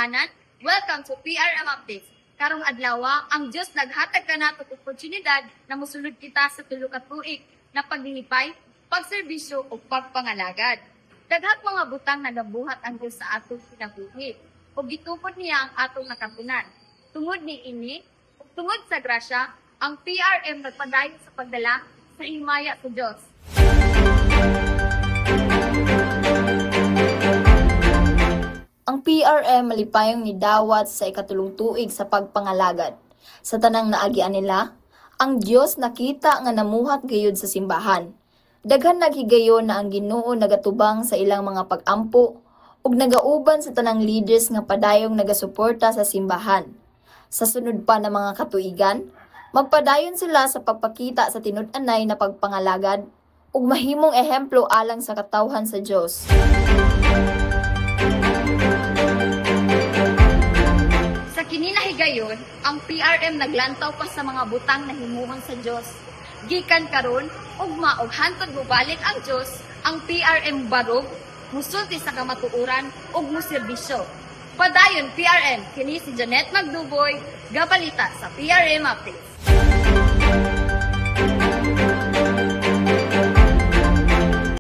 tanan, welcome to PRM Updates. Karong adlaw, ang Dios naghatag kanato og oportunidad na mosulod kita sa tulo ka tuig na paglilipay, pagserbisyo ug pagpangalagad. Daghang mga butang na nabuhat ang Dios sa atong kinabuhi ug gitupod niya ang atong nakatunan. Tungod ni ini, ug tungod sa grasya, ang PRM nagpadayon sa pagdala sa himaya sa Dios. Ang PRM malipayong ni dawat sa ikatulong tuig sa pagpangalagad. Sa tanang naagian nila, ang Dios nakita nga namuhat gayud sa simbahan. Daghan naghigayon na ang Ginoo nagatubang sa ilang mga pag-ampo ug nagauban sa tanang leaders nga padayong nagasuporta sa simbahan. Sa sunod pa na mga katuigan, magpadayon sila sa pagpakita sa tinud-anay na pagpangalagad ug mahimong ehemplo alang sa katawhan sa Dios. Sa kininahigayon, ang PRM naglantaw pa sa mga butang na himuon sa Dios. Gikan karon, ugma og hantod mobalik ang Dios, ang PRM barog, musulti sa kamatuoran ug moserbisyo. Padayon PRM, kini si Janet Magduboy, gabalita sa PRM Updates.